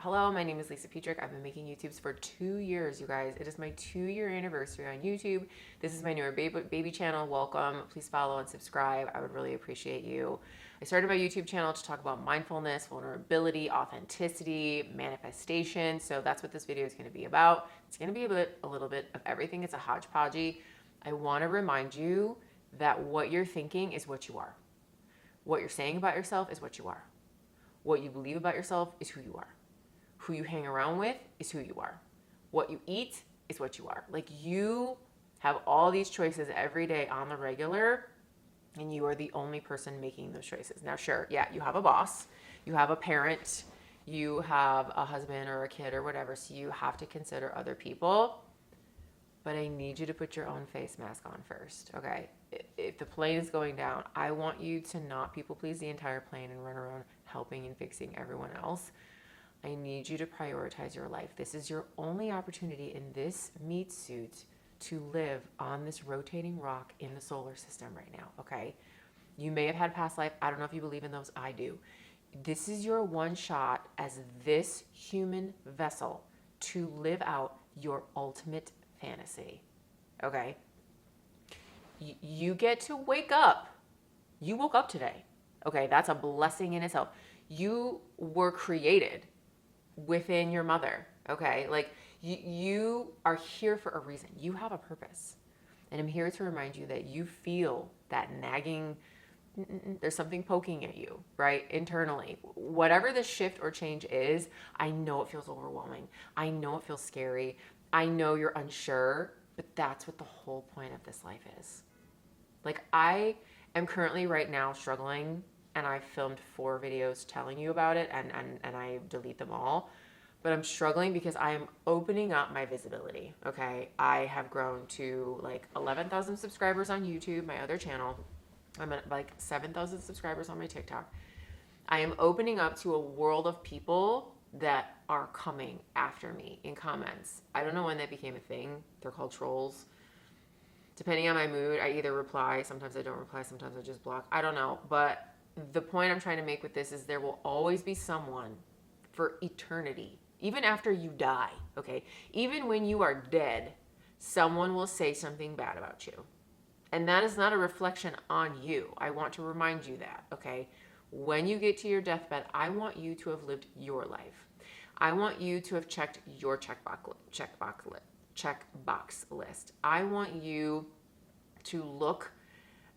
Hello, my name is Lisa Petrick. I've been making YouTubes for 2 years, you guys. It is my 2-year anniversary on YouTube. This is my newer baby channel. Welcome. Please follow and subscribe. I would really appreciate you. I started my YouTube channel to talk about mindfulness, vulnerability, authenticity, manifestation. So that's what this video is going to be about. It's going to be a little bit of everything. It's a hodgepodge. I want to remind you that what you're thinking is what you are. What you're saying about yourself is what you are. What you believe about yourself is who you are. Who you hang around with is who you are. What you eat is what you are. Like, you have all these choices every day on the regular, and you are the only person making those choices. Now, sure, yeah, you have a boss, you have a parent, you have a husband or a kid or whatever, so you have to consider other people. But I need you to put your own face mask on first, okay? If the plane is going down, I want you to not people please the entire plane and run around helping and fixing everyone else. I need you to prioritize your life. This is your only opportunity in this meat suit to live on this rotating rock in the solar system right now, okay? You may have had past life. I don't know if you believe in those. I do. This is your one shot as this human vessel to live out your ultimate fantasy, okay? You get to wake up. You woke up today, okay? That's a blessing in itself. You were created within your mother, okay? Like, you are here for a reason. You have a purpose. And I'm here to remind you that you feel that nagging, there's something poking at you, right? Internally. Whatever the shift or change is, I know it feels overwhelming. I know it feels scary. I know you're unsure, but that's what the whole point of this life is. Like, I am currently right now struggling, and I filmed 4 videos telling you about it, and I delete them all. But I'm struggling because I am opening up my visibility, okay? I have grown to like 11,000 subscribers on YouTube, my other channel. I'm at like 7,000 subscribers on my TikTok. I am opening up to a world of people that are coming after me in comments. I don't know when that became a thing. They're called trolls. Depending on my mood, I either reply, sometimes I don't reply, sometimes I just block. I don't know, but the point I'm trying to make with this is there will always be someone for eternity, even after you die, okay? Even when you are dead, someone will say something bad about you. And that is not a reflection on you. I want to remind you that, okay? When you get to your deathbed, I want you to have lived your life. I want you to have checked your checkbox list. I want you to look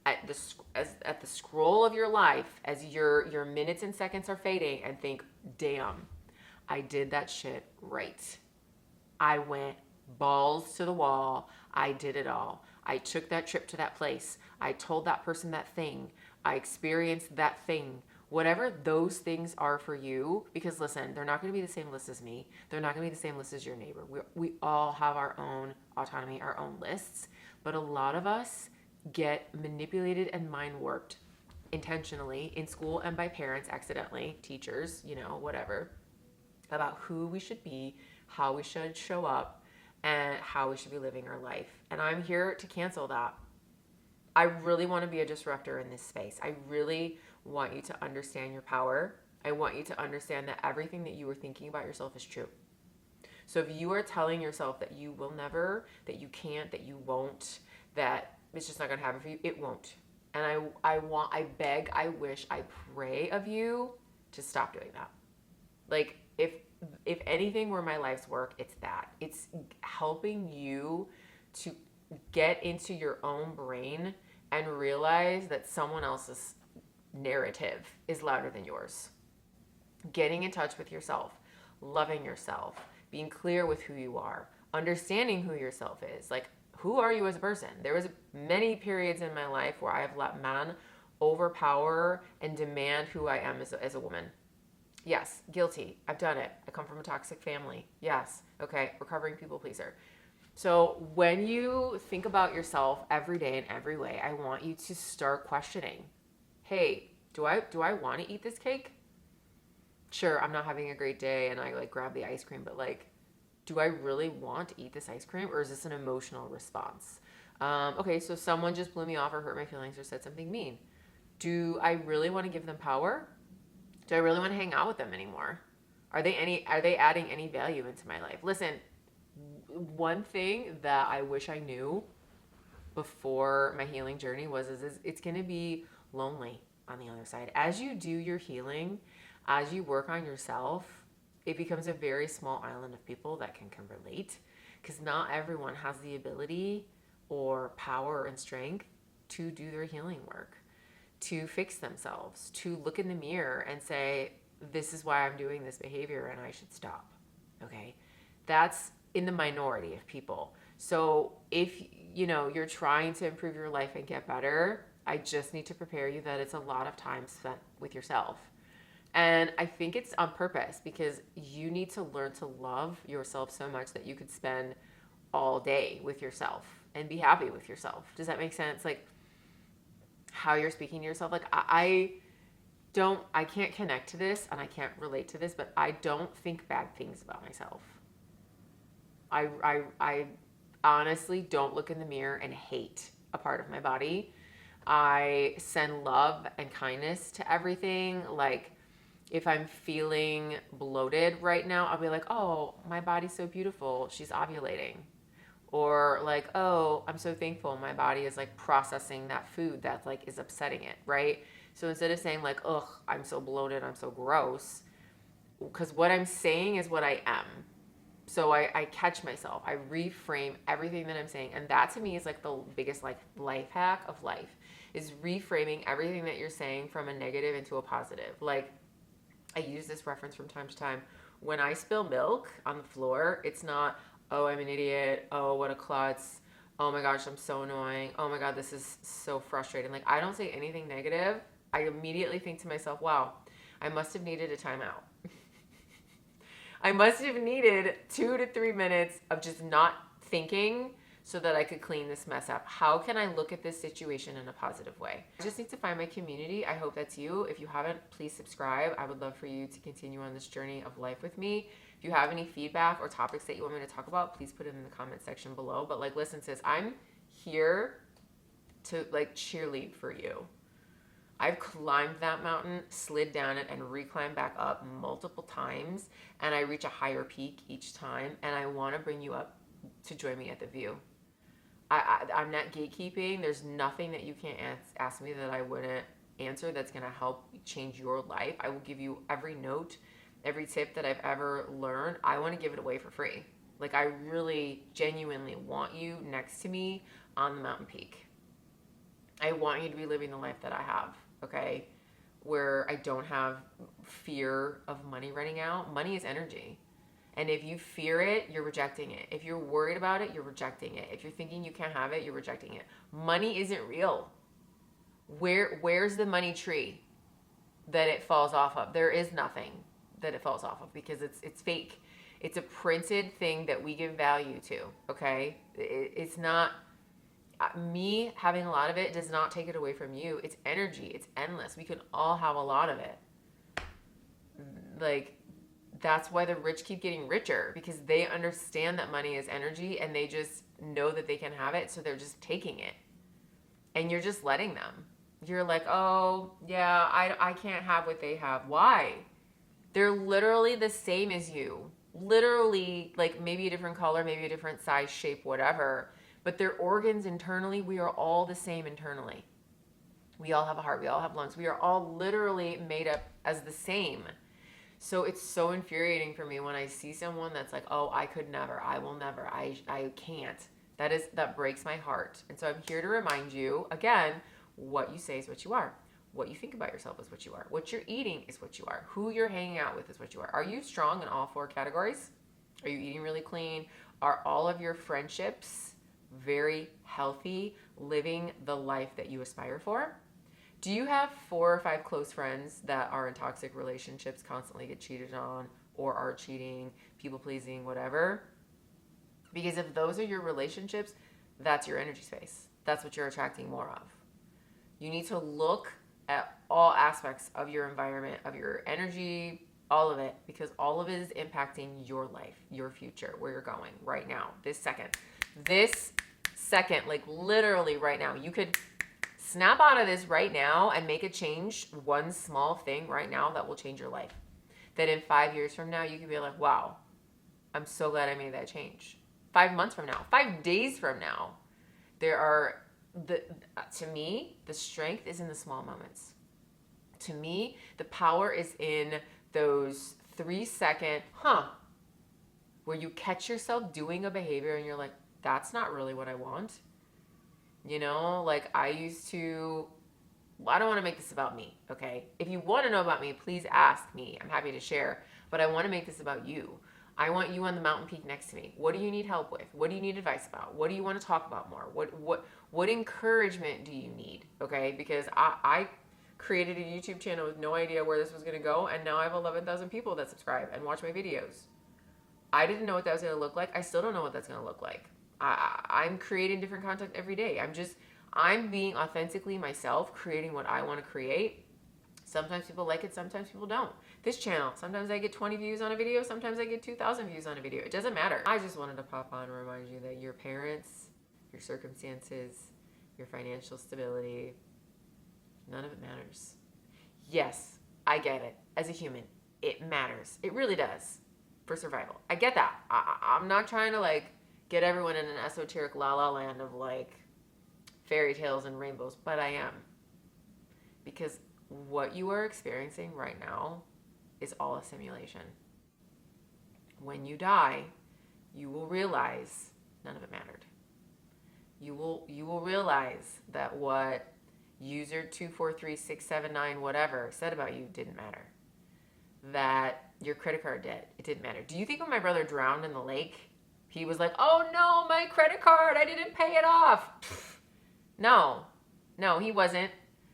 at the scroll of your life as your minutes and seconds are fading and think, damn, I did that shit right. I went balls to the wall. I did it all. I took that trip to that place. I told that person that thing. I experienced that thing. Whatever those things are for you, because listen, they're not going to be the same list as me. They're not going to be the same list as your neighbor. We all have our own autonomy, our own lists, but a lot of us get manipulated and mind warped intentionally in school and by parents accidentally, teachers, whatever, about who we should be, how we should show up, and how we should be living our life. And I'm here to cancel that. I really want to be a disruptor in this space. I really want you to understand your power. I want you to understand that everything that you were thinking about yourself is true. So if you are telling yourself that you will never, that you can't, that you won't, that it's just not going to happen for you, it won't. And I beg, I wish, I pray of you to stop doing that. Like, if anything were my life's work, it's that. It's helping you to get into your own brain and realize that someone else's narrative is louder than yours. Getting in touch with yourself, loving yourself, being clear with who you are, understanding who yourself is. Like, who are you as a person? There was many periods in my life where I have let men overpower and demand who I am as a woman. Yes, guilty. I've done it. I come from a toxic family. Yes. Okay, recovering people pleaser. So when you think about yourself every day in every way, I want you to start questioning. Hey, do I want to eat this cake? Sure, I'm not having a great day and I grab the ice cream, but do I really want to eat this ice cream, or is this an emotional response? Okay, so someone just blew me off or hurt my feelings or said something mean. Do I really want to give them power? Do I really want to hang out with them anymore? Are they adding any value into my life? Listen, one thing that I wish I knew before my healing journey is it's going to be lonely on the other side. As you do your healing, as you work on yourself, it becomes a very small island of people that can relate, because not everyone has the ability or power and strength to do their healing work, to fix themselves, to look in the mirror and say, this is why I'm doing this behavior and I should stop. Okay? That's in the minority of people. So if you're trying to improve your life and get better, I just need to prepare you that it's a lot of time spent with yourself. And I think it's on purpose, because you need to learn to love yourself so much that you could spend all day with yourself and be happy with yourself. Does that make sense? Like how you're speaking to yourself. Like I can't connect to this and I can't relate to this, but I don't think bad things about myself. I honestly don't look in the mirror and hate a part of my body. I send love and kindness to everything. Like if I'm feeling bloated right now, I'll be like, oh, my body's so beautiful, she's ovulating. Or like, oh, I'm so thankful my body is like processing that food that like is upsetting it, right? So instead of saying like, ugh, I'm so bloated, I'm so gross, because what I'm saying is what I am. So I catch myself, I reframe everything that I'm saying. And that to me is like the biggest like life hack of life, is reframing everything that you're saying from a negative into a positive. Like I use this reference from time to time. When I spill milk on the floor, it's not, oh, I'm an idiot. Oh, what a klutz. Oh my gosh, I'm so annoying. Oh my God, this is so frustrating. Like I don't say anything negative. I immediately think to myself, wow, I must have needed a timeout. I must have needed 2 to 3 minutes of just not thinking so that I could clean this mess up. How can I look at this situation in a positive way? I just need to find my community. I hope that's you. If you haven't, please subscribe. I would love for you to continue on this journey of life with me. If you have any feedback or topics that you want me to talk about, please put it in the comment section below. But like, listen, sis, I'm here to like cheerlead for you. I've climbed that mountain, slid down it, and reclimbed back up multiple times, and I reach a higher peak each time, and I want to bring you up to join me at the view. I'm not gatekeeping. There's nothing that you can't ask me that I wouldn't answer that's going to help change your life. I will give you every note, every tip that I've ever learned. I want to give it away for free. Like I really genuinely want you next to me on the mountain peak. I want you to be living the life that I have, okay? Where I don't have fear of money running out. Money is energy. And if you fear it, you're rejecting it. If you're worried about it, you're rejecting it. If you're thinking you can't have it, you're rejecting it. Money isn't real. Where's the money tree that it falls off of? There is nothing that it falls off of, because it's fake. It's a printed thing that we give value to, okay? It's not, me having a lot of it does not take it away from you. It's energy. It's endless. We can all have a lot of it. Like, that's why the rich keep getting richer, because they understand that money is energy and they just know that they can have it. So they're just taking it, and you're just letting them. You're like, oh yeah, I can't have what they have. Why? They're literally the same as you. Literally, like maybe a different color, maybe a different size, shape, whatever. But their organs internally, we are all the same internally. We all have a heart. We all have lungs. We are all literally made up as the same. So it's so infuriating for me when I see someone that's like, oh, I could never, I will never, I can't. That breaks my heart. And so I'm here to remind you, again, what you say is what you are. What you think about yourself is what you are. What you're eating is what you are. Who you're hanging out with is what you are. Are you strong in all 4 categories? Are you eating really clean? Are all of your friendships very healthy, living the life that you aspire for? Do you have 4 or 5 close friends that are in toxic relationships, constantly get cheated on, or are cheating, people pleasing, whatever? Because if those are your relationships, that's your energy space. That's what you're attracting more of. You need to look at all aspects of your environment, of your energy, all of it, because all of it is impacting your life, your future, where you're going right now, this second, like literally right now. You could snap out of this right now and make a change, one small thing right now that will change your life, that in 5 years from now, you can be like, wow, I'm so glad I made that change. 5 months from now, 5 days from now, to me, the strength is in the small moments. To me, the power is in those 3-second, where you catch yourself doing a behavior and you're like, that's not really what I want. You know, like I don't want to make this about me, okay? If you want to know about me, please ask me. I'm happy to share. But I want to make this about you. I want you on the mountain peak next to me. What do you need help with? What do you need advice about? What do you want to talk about more? What encouragement do you need? Okay? Because I created a YouTube channel with no idea where this was going to go, and now I have 11,000 people that subscribe and watch my videos. I didn't know what that was going to look like. I still don't know what that's going to look like. I'm creating different content every day. I'm being authentically myself, creating what I want to create. Sometimes people like it, sometimes people don't. This channel, sometimes I get 20 views on a video, sometimes I get 2,000 views on a video. It doesn't matter. I just wanted to pop on and remind you that your parents, your circumstances, your financial stability, none of it matters. Yes, I get it. As a human, it matters. It really does for survival. I get that. I'm not trying to like get everyone in an esoteric la-la land of like fairy tales and rainbows, but I am. Because what you are experiencing right now is all a simulation. When you die, you will realize none of it mattered. You will realize that what user 243679 whatever said about you didn't matter. That your credit card debt, it didn't matter. Do you think when my brother drowned in the lake, he was like, oh no, my credit card, I didn't pay it off? No, he wasn't.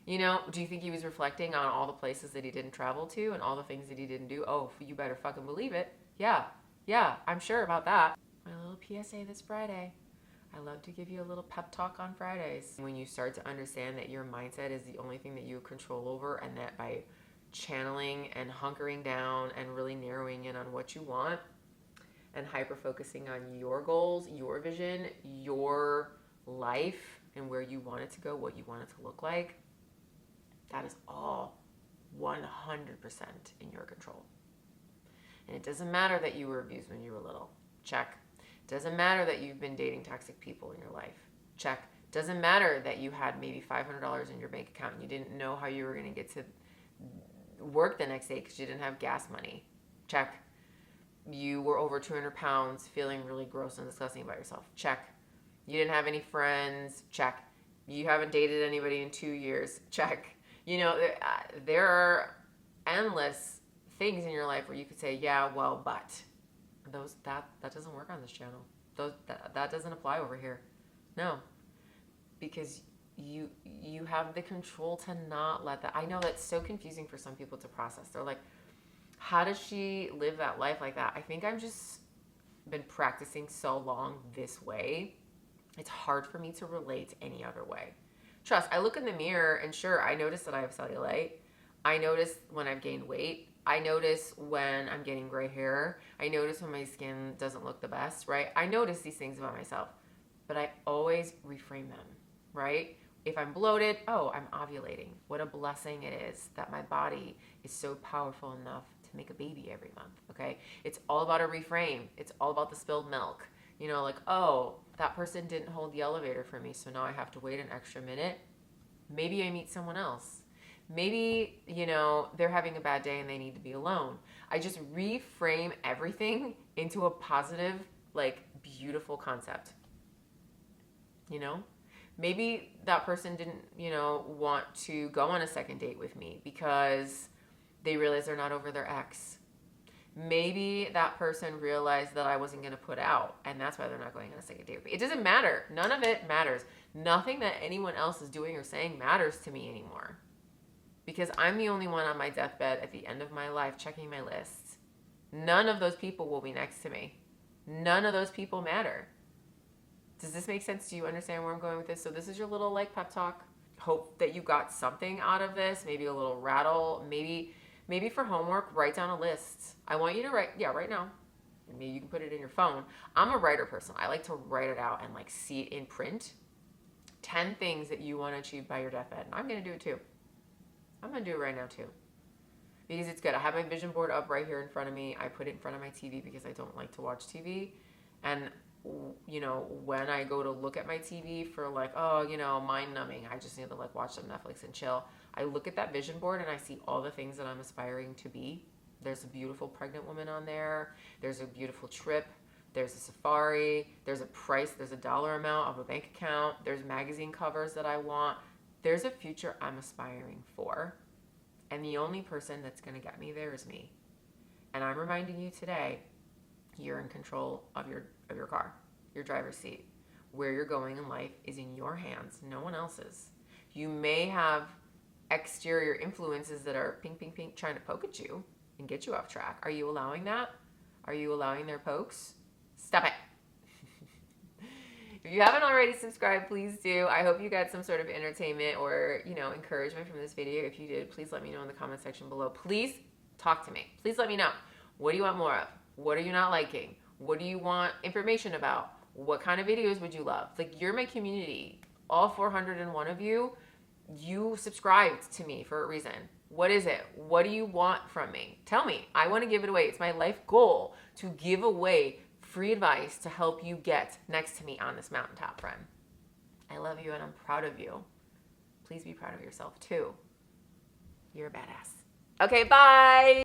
You know, do you think he was reflecting on all the places that he didn't travel to and all the things that he didn't do? Oh, you better fucking believe it. Yeah, I'm sure about that. My little PSA this Friday. I love to give you a little pep talk on Fridays. When you start to understand that your mindset is the only thing that you have control over, and that by channeling and hunkering down and really narrowing in on what you want and hyper-focusing on your goals, your vision, your life, and where you want it to go, what you want it to look like, that is all 100% in your control. And it doesn't matter that you were abused when you were little. Check. It doesn't matter that you've been dating toxic people in your life. Check. It doesn't matter that you had maybe $500 in your bank account and you didn't know how you were going to get to work the next day because you didn't have gas money. Check. You were over 200 pounds, feeling really gross and disgusting about yourself. Check. You didn't have any friends. Check. You haven't dated anybody in 2 years. Check. You know, there are endless things in your life where you could say, yeah, well, but that doesn't work on this channel. That doesn't apply over here. No, because you have the control to not let that. I know that's so confusing for some people to process. They're like, how does she live that life like that? I think I've just been practicing so long this way. It's hard for me to relate any other way. Trust, I look in the mirror and sure, I notice that I have cellulite. I notice when I've gained weight. I notice when I'm getting gray hair. I notice when my skin doesn't look the best, right? I notice these things about myself, but I always reframe them, right? If I'm bloated, oh, I'm ovulating. What a blessing it is that my body is so powerful enough to make a baby every month, okay? It's all about a reframe. It's all about the spilled milk. You know, like, oh, that person didn't hold the elevator for me, so now I have to wait an extra minute. Maybe I meet someone else. Maybe, you know, they're having a bad day and they need to be alone. I just reframe everything into a positive, like, beautiful concept. You know? Maybe that person didn't, you know, want to go on a second date with me because they realize they're not over their ex. Maybe that person realized that I wasn't going to put out, and that's why they're not going on a second date with me. It doesn't matter. None of it matters. Nothing that anyone else is doing or saying matters to me anymore. Because I'm the only one on my deathbed at the end of my life checking my lists. None of those people will be next to me. None of those people matter. Does this make sense? Do you understand where I'm going with this? So this is your little like pep talk. Hope that you got something out of this. Maybe a little rattle. Maybe for homework, write down a list. I want you to write, right now. Maybe you can put it in your phone. I'm a writer person. I like to write it out and like see it in print. 10 things that you want to achieve by your deathbed. And I'm going to do it too. I'm going to do it right now too. because it's good. I have my vision board up right here in front of me. I put it in front of my TV because I don't like to watch TV. And, you know, when I go to look at my TV for like, oh, you know, mind numbing, I just need to like watch some Netflix and chill. I look at that vision board and I see all the things that I'm aspiring to be. There's a beautiful pregnant woman on there. There's a beautiful trip. There's a safari. There's a price. There's a dollar amount of a bank account. There's magazine covers that I want. There's a future I'm aspiring for. And the only person that's going to get me there is me. And I'm reminding you today, you're in control of your car, your driver's seat. Where you're going in life is in your hands, no one else's. You may have exterior influences that are ping, ping, ping, trying to poke at you and get you off track. Are you allowing that? Are you allowing their pokes? Stop it. If you haven't already subscribed, please do. I hope you got some sort of entertainment or, you know, encouragement from this video. If you did, please let me know in the comment section below. Please talk to me. Please let me know. What do you want more of? What are you not liking? What do you want information about? What kind of videos would you love? Like, you're my community. All 401 of you, you subscribed to me for a reason. What is it? What do you want from me? Tell me. I want to give it away. It's my life goal to give away free advice to help you get next to me on this mountaintop, friend. I love you and I'm proud of you. Please be proud of yourself too. You're a badass. Okay, bye.